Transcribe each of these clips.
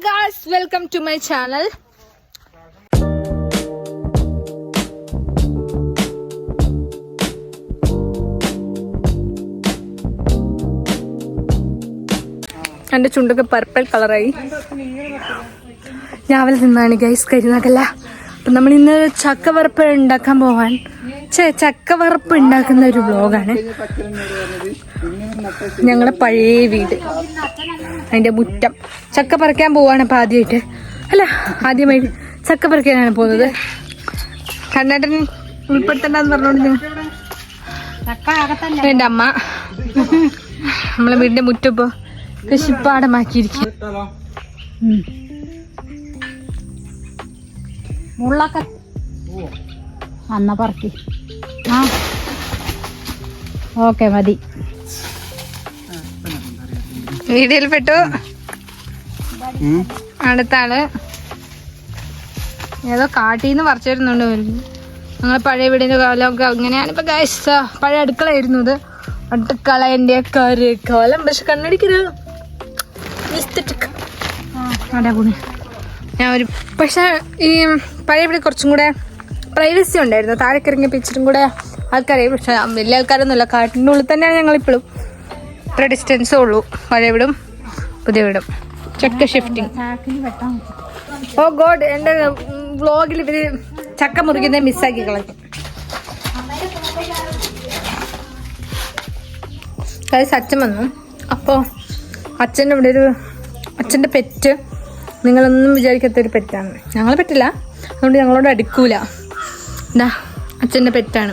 guys, welcome to my channel. എൻ്റെ ചുണ്ടൊക്കെ purple കളറായി. രാവിലെ തിന്നാണ് ഗൈസ് കരിനാക്കല്ല. അപ്പം നമ്മൾ ഇന്ന് ചക്കവറുപ്പ് ഉണ്ടാക്കാൻ പോവാൻ ചക്കവറുപ്പ് ഉണ്ടാക്കുന്ന ഒരു വ്ലോഗാണ്. ഞങ്ങളുടെ പഴയ വീട്, അതിൻ്റെ മുറ്റം ചക്ക പറിക്കാൻ പോവാണ്. അപ്പം ആദ്യമായി ചക്ക പറിക്കാനാണ് പോകുന്നത്. കണ്ണേട്ടൻ ഉൾപ്പെടുത്തണ്ടെന്ന് പറഞ്ഞോണ്ട് എൻ്റെ അമ്മ നമ്മളെ വീടിൻ്റെ മുറ്റം ഇപ്പോൾ കൃഷിപ്പാടമാക്കിയിരിക്കും. മുള്ളൊക്കെ അന്ന പറക്കി. ആ ഓക്കെ മതി. വീഡിയോയിൽ പെട്ടു. അടുത്ത ആള് ഏതോ കാട്ടിന്ന് പറിച്ചു വരുന്നുണ്ട്. ഞങ്ങൾ പഴയ വീടിന്റെ കാലമൊക്കെ അങ്ങനെയാണ്. ഇപ്പൊ ഗൈസ് പഴയ അടുക്കളയായിരുന്നു ഇത്. അടുക്കള എൻ്റെ കാലം. പക്ഷെ കണ്ണടിക്കരുത്. ഞാൻ ഒരു പക്ഷെ ഈ പഴയ വീട് കുറച്ചും കൂടെ പ്രൈവസി ഉണ്ടായിരുന്നു. താഴേക്ക് ഇറങ്ങിയപ്പോൾ ഇച്ചിരും കൂടെ ആൾക്കാരെ. പക്ഷെ വലിയ ആൾക്കാരൊന്നുമില്ല. കാട്ടിൻ്റെ ഉള്ളിൽ തന്നെയാണ് ഞങ്ങളിപ്പോഴും. ഇത്ര ഡിസ്റ്റൻസേ ഉള്ളൂ പഴയ വീടും പുതിയ വീടും. ചക്ക ഷിഫ്റ്റിംഗ്. ഓ ഗോഡ്, എൻ്റെ വ്ളോഗിൽ ഇവര് ചക്ക മുറിക്കുന്നത് മിസ്സാക്കി കളഞ്ഞു. അച്ഛൻ വന്നു. അപ്പോൾ അച്ഛൻ്റെ ഇവിടെ ഒരു അച്ഛൻ്റെ പെറ്റ്, നിങ്ങളൊന്നും വിചാരിക്കാത്തൊരു പെറ്റാണ്. ഞങ്ങൾ പെറ്റില്ല, അതുകൊണ്ട് ഞങ്ങളോട് അടുക്കൂല. എന്താ അച്ഛൻ്റെ പെറ്റാണ്.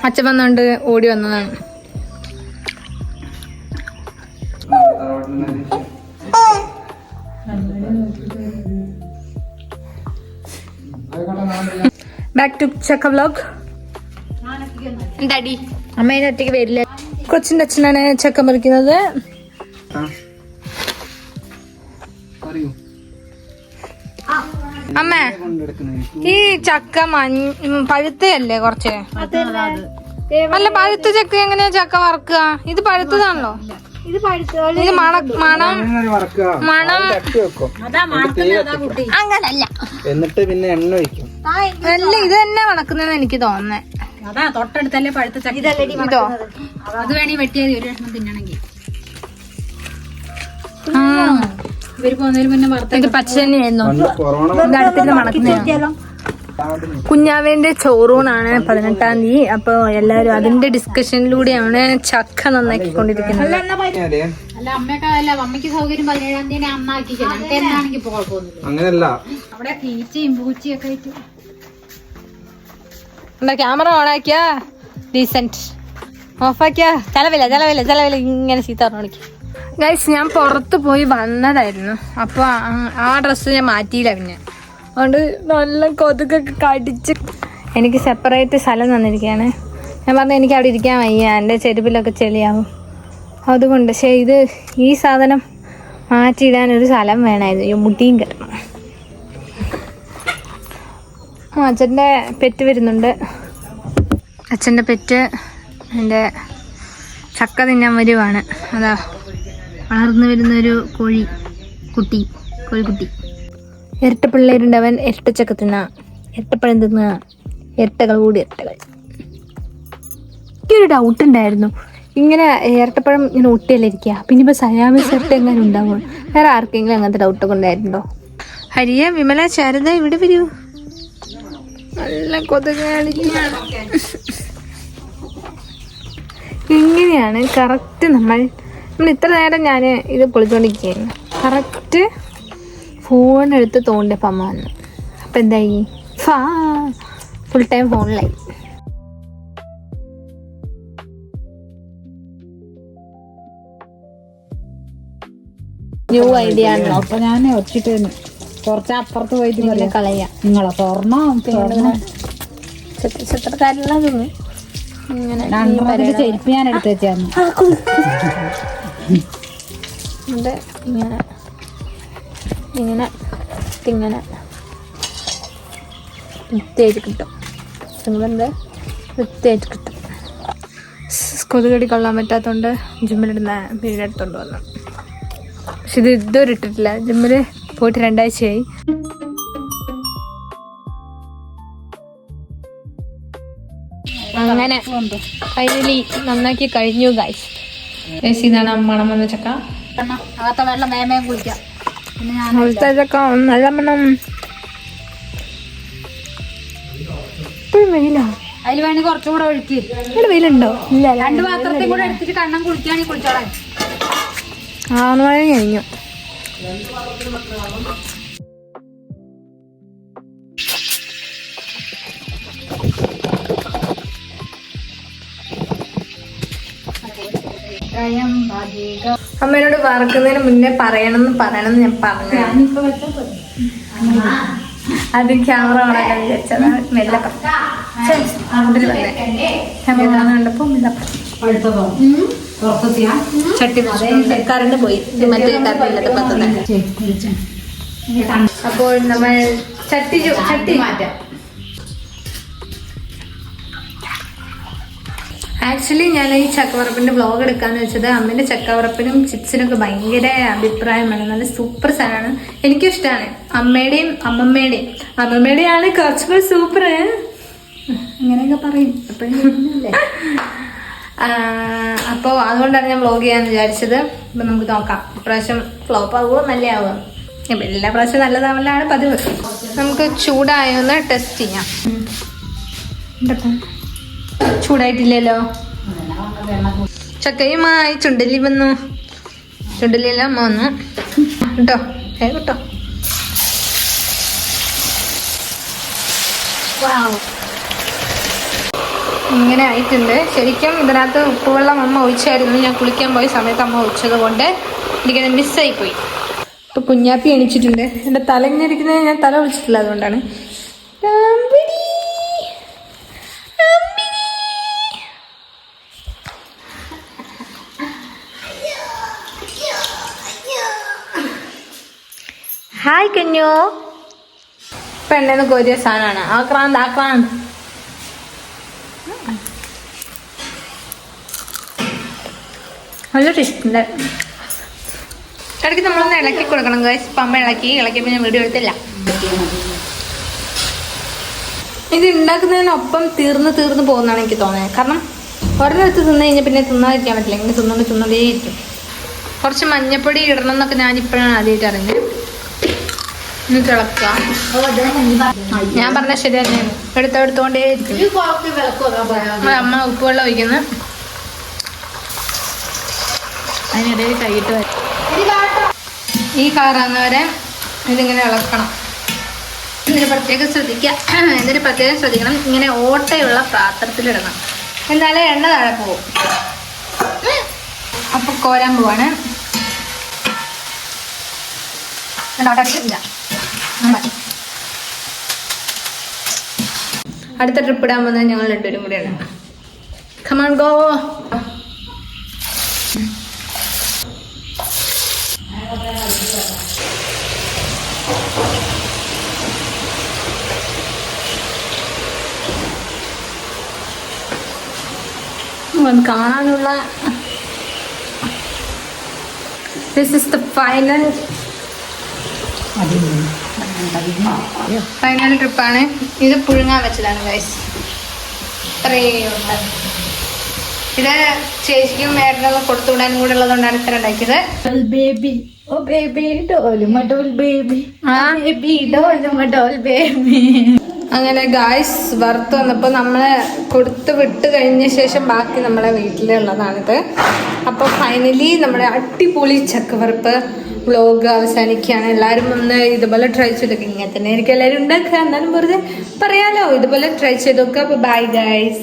അച്ഛൻ വന്നുകൊണ്ട് ഓടി വന്നതാണ്. ബാക്ക് ടു ചക്ക വ്ലോഗ്. എന്താടി അമ്മേനെ ഒറ്റയ്ക്ക് വരില്ല. കൊച്ചിൻ്റെ അച്ഛനാണ് ചക്ക മുറിക്കുന്നത്. അമ്മ ഈ ചക്ക പഴുത്തയല്ലേ കുറച്ച്? അല്ല, പഴുത്ത ചക്ക എങ്ങനെയാ ചക്ക വറക്കുക? ഇത് പഴുത്തതാണല്ലോ. ഇത് മണം അങ്ങനല്ല. എന്നിട്ട് പിന്നെ എണ്ണ ഒഴിക്കും. അല്ല, ഇത് തന്നെ മണക്കുന്നതെന്ന് എനിക്ക് തോന്നുന്നേ. അതാ തൊട്ടടുത്തല്ലേ പഴുത്ത ചക്ക. ഇതോ അത് വേണേ വെട്ടിയാൽ ഒരു കഷ്ണം തിന്നണമെങ്കിൽ. ഇവര് പോകുന്നതിന് മുന്നേ വറുത്ത. ഇത് പച്ച തന്നെയായിരുന്നു. ഇത് അടുത്തിട്ട് മണക്കുന്നതാണ്. കുഞ്ഞാവേന്റെ ചോറൂണാണ് 18-ാം തീയതി. അപ്പൊ എല്ലാരും അതിന്റെ ഡിസ്കഷനിലൂടെയാണ് ചക്ക നന്നാക്കിക്കൊണ്ടിരിക്കുന്നത്. അല്ല അമ്മയൊക്കെ അല്ല അമ്മയ്ക്ക് സൗകര്യം 17-ാം തീയതി അന്നാക്കിക്കണെങ്കിൽ കുഴപ്പമൊന്നുമില്ല. അങ്ങനെയല്ല, അവിടെ തീച്ചയും പൂച്ചയും ഒക്കെ ആയിട്ട്. എന്താ ക്യാമറ ഓണാക്കിയാ ഡീസന്റ്, ഓഫാക്കിയാ ചെലവില്ല ഇങ്ങനെ ചീത്ത പറഞ്ഞു. ഗൈസ്, ഞാൻ പുറത്ത് പോയി വന്നതായിരുന്നു. അപ്പോൾ ആ ഡ്രസ്സ് ഞാൻ മാറ്റിയില്ല. പിന്നെ അതുകൊണ്ട് നല്ല കൊതുകൊക്കെ കടിച്ച് എനിക്ക് സെപ്പറേറ്റ് സ്ഥലം തന്നിരിക്കുകയാണ്. ഞാൻ പറഞ്ഞു എനിക്ക് അവിടെ ഇരിക്കാൻ വയ്യ, എൻ്റെ ചെരുപ്പിലൊക്കെ ചെളിയാവും. അതുകൊണ്ട് പക്ഷേ ഈ സാധനം മാറ്റിയിടാനൊരു സ്ഥലം വേണമായിരുന്നു. മുട്ടിയും കിടണം. അച്ഛൻ്റെ പെറ്റ് വരുന്നുണ്ട്. അച്ഛൻ്റെ പെറ്റ് എൻ്റെ ചക്ക തിന്നാൻ വരുവാണ്. അതാ വളർന്നു വരുന്നൊരു കോഴിക്കുട്ടി. ഇരട്ട പിള്ളേരുണ്ടവൻ. ഇരട്ട ചക്ക തിന്ന, ഇരട്ടപ്പഴം തിന്ന, ഇരട്ടകൾ കൂടി ഇരട്ടകൾ. എനിക്കൊരു ഡൗട്ട് ഉണ്ടായിരുന്നു, ഇങ്ങനെ ഇരട്ടപ്പഴം ഇങ്ങനെ ഒട്ടിയല്ലേ ഇരിക്കുക, പിന്നെ ഇപ്പോൾ സയാമീസ് ഇരട്ട എങ്ങനെ ഉണ്ടാവും? വേറെ ആർക്കെങ്കിലും അങ്ങനത്തെ ഡൗട്ടൊക്കെ ഉണ്ടായിട്ടുണ്ടോ? ഹരിയ, വിമല, ശാരദ ഇവിടെ വരൂ. നല്ല കൊതുകാണ്. ഇങ്ങനെയാണ് കറക്റ്റ് നമ്മൾ ഇത്ര നേരം ഞാൻ ഇത് പൊളിച്ചോണ്ടിരിക്കുകയായിരുന്നു. കറക്റ്റ് ഫോണെടുത്ത് തോണ്ടിയപ്പം അമ്മ വന്നു. അപ്പം എന്തായി? ഫുൾ ടൈം ഫോണിലായി. ന്യൂ ഐഡിയ ആണല്ലോ. അപ്പൊ ഞാൻ ഒച്ചിട്ട് കുറച്ച് അപ്പുറത്ത് പോയിട്ട് കളയാ. നിങ്ങളെ സ്വർണ്ണം ചിത്രക്കാരെല്ലാം ഇങ്ങനെ ചെരുപ്പ് ഞാൻ എടുത്ത് വെച്ചായിരുന്നു. ഇങ്ങനെ വൃത്തിയായിട്ട് കിട്ടും. നിങ്ങളെന്ത് വൃത്തിയായിട്ട് കിട്ടും. കൊതുകടി കൊള്ളാൻ പറ്റാത്തതുകൊണ്ട് ജിമ്മിലിടുന്ന പീരീഡ് എടുത്തോണ്ട് വന്നു. പക്ഷെ ഇത് ഇതുവരെ ഇട്ടിട്ടില്ല. ജിമ്മിൽ പോയിട്ട് 2 ആഴ്ചയായി. അങ്ങനെ ഫൈനലി നന്നാക്കി കഴിഞ്ഞു ഗൈസ്. ഇതാണ് മണം വന്ന ചക്ക. അകത്തെ വെള്ളം വേമയും കുളിക്കാം. പിന്നെ ഞാൻ ചക്ക നല്ല മണം. ഇപ്പോഴും വെയിലാ. അതിൽ വേണമെങ്കിൽ കുറച്ചുകൂടെ ഒഴുക്കി. ഇവിടെ വെയിലുണ്ടോ? ഇല്ല. 2 പാത്രത്തിൽ കൂടെ എടുത്തിട്ട് കണ്ണം കുളിക്കുകയാണെങ്കിൽ കുളിച്ചോളാം. കഴിഞ്ഞു. അമ്മേനോട് വറക്കുന്നതിന് മുന്നേ പറയണമെന്ന് ഞാൻ പറഞ്ഞു. അത് ക്യാമറ ഓണാക്കാൻ വിചാരിച്ചതാണ്. മെല്ലെ കണ്ടപ്പോ ചട്ടി കറണ്ട് പോയി. മറ്റേ കറണ്ടില്ലാത്ത പത്തന്നെ. അപ്പോൾ നമ്മൾ ചട്ടി മാറ്റാം. ആക്ച്വലി ഞാൻ ഈ ചക്കവറപ്പിന്റെ വ്ളോഗ് എടുക്കാന്ന് വെച്ചത് അമ്മേന്റെ ചക്കവറപ്പിനും ചിപ്സിനൊക്കെ ഭയങ്കര അഭിപ്രായമാണ്. നല്ല സൂപ്പർ സാധനമാണ്. എനിക്കും ഇഷ്ടമാണ്. അമ്മയുടെയും അമ്മമ്മയുടെയാണ് കുറച്ചുകൂടി സൂപ്പർ. അങ്ങനെയൊക്കെ പറയും എപ്പോഴും. അപ്പോൾ അതുകൊണ്ടാണ് ഞാൻ വ്ളോഗ് ചെയ്യാന്ന് വിചാരിച്ചത്. അപ്പം നമുക്ക് നോക്കാം ഇപ്രാവശ്യം ഫ്ലോപ്പ് ആവുമോ നല്ല ആവുമോ. ഇപ്പം എല്ലാ പ്രാവശ്യം നല്ലതാവലാണ് പതിവ്. നമുക്ക് ചൂടായൊന്ന് ടെസ്റ്റ് ചെയ്യാം. ചൂടായിട്ടില്ലല്ലോ. ചക്കയുമായി ചുണ്ടലി വന്നു. ചുണ്ടലിയെല്ലാം അമ്മ വന്നു കേട്ടോ. കേട്ടോ ഇങ്ങനെ ആയിട്ടുണ്ട്. ശരിക്കും ഇതിനകത്ത് ഉപ്പുവെള്ളം അമ്മ ഒഴിച്ചായിരുന്നു. ഞാൻ കുളിക്കാൻ പോയ സമയത്ത് അമ്മ ഒഴിച്ചത് കൊണ്ട് എനിക്കത് മിസ്സായിപ്പോയി. ഇപ്പൊ കുഞ്ഞാപ്പി എണിച്ചിട്ടുണ്ട്. എൻ്റെ തല ഇങ്ങനെ ഇരിക്കുന്നത് ഞാൻ തല ഒളിച്ചിട്ടില്ല, അതുകൊണ്ടാണ്. ഹായ് കഞ്ഞോ. ഇപ്പൊ എണ്ണേന്ന് കോരിയ സാധനമാണ്. ആക്രാന്ത് നല്ല ടേസ്റ്റ് ഉണ്ട്. ഇടയ്ക്ക് നമ്മളൊന്ന് ഇളക്കി കൊടുക്കണം ഗൈസ്. പമ്പ ഇളക്കിയപ്പോൾ ഞാൻ വീഡിയോ എടുത്തില്ല. ഇത് ഉണ്ടാക്കുന്നതിനൊപ്പം തീർന്ന് പോകുന്നതാണ് എനിക്ക് തോന്നുന്നത്. കാരണം ഒരിടത്ത് തിന്നു കഴിഞ്ഞാൽ പിന്നെ തിന്നാതിരിക്കാൻ പറ്റില്ല. ഇങ്ങനെ തിന്നോണ്ടേയിരിക്കും. കുറച്ച് മഞ്ഞപ്പൊടി ഇടണം എന്നൊക്കെ ഞാൻ ഇപ്പോഴാണ് ആദ്യമായിട്ട് അറിഞ്ഞത്. തിളക്കുക. ഞാൻ പറഞ്ഞ ശരിയാണ്. എടുത്തോണ്ടേ ഇരിക്കും. അമ്മ ഉപ്പുവെള്ളം ഒഴിക്കുന്നു. അതിനിടയിൽ കൈയിട്ട് വരും. ഈ കളറാകുന്നവരെ ഇതിങ്ങനെ ഇളക്കണം. ഇതിന് പ്രത്യേകം ശ്രദ്ധിക്കണം. ഇങ്ങനെ ഓട്ടയുള്ള പാത്രത്തിലിടണം. എന്നാലേ എണ്ണ താഴെ പോകും. അപ്പൊ കോരാൻ പോവാണ്. അടുത്ത ട്രിപ്പ് ഇടാൻ പോകുന്നത് ഞങ്ങൾ രണ്ടുപേരും കൂടെയാണ്. Come on, go. കാണാനുള്ള this is the final ട്രിപ്പാണ്. ഇത് പുഴുങ്ങാൻ വെച്ചതാണ് ഗൈസ്. ഇത്രയുണ്ട്. ഇത് ചേച്ചിക്കും മേരനൊക്കെ കൊടുത്തുവിടാനും കൂടെ ഉള്ളതുകൊണ്ടാണ് ഇത്ര ഉണ്ടാക്കിയത്. അങ്ങനെ ഗായ്സ് വറുത്ത് വന്നപ്പോൾ നമ്മളെ കൊടുത്ത് വിട്ട് കഴിഞ്ഞ ശേഷം ബാക്കി നമ്മളെ വീട്ടിലുള്ളതാണിത്. അപ്പോൾ ഫൈനലി നമ്മുടെ അടിപൊളി ചക്കവറുപ്പ് വ്ലോഗ് അവസാനിക്കുകയാണ്. എല്ലാവരും ഒന്ന് ഇതുപോലെ ട്രൈ ചെയ്തൊക്കെ. ഇങ്ങനെ തന്നെ ആയിരിക്കും എല്ലാവരും ഉണ്ടാക്കുക. എന്നാലും വെറുതെ പറയാലോ, ഇതുപോലെ ട്രൈ ചെയ്ത് നോക്കുക. അപ്പോൾ ബൈ ഗൈസ്.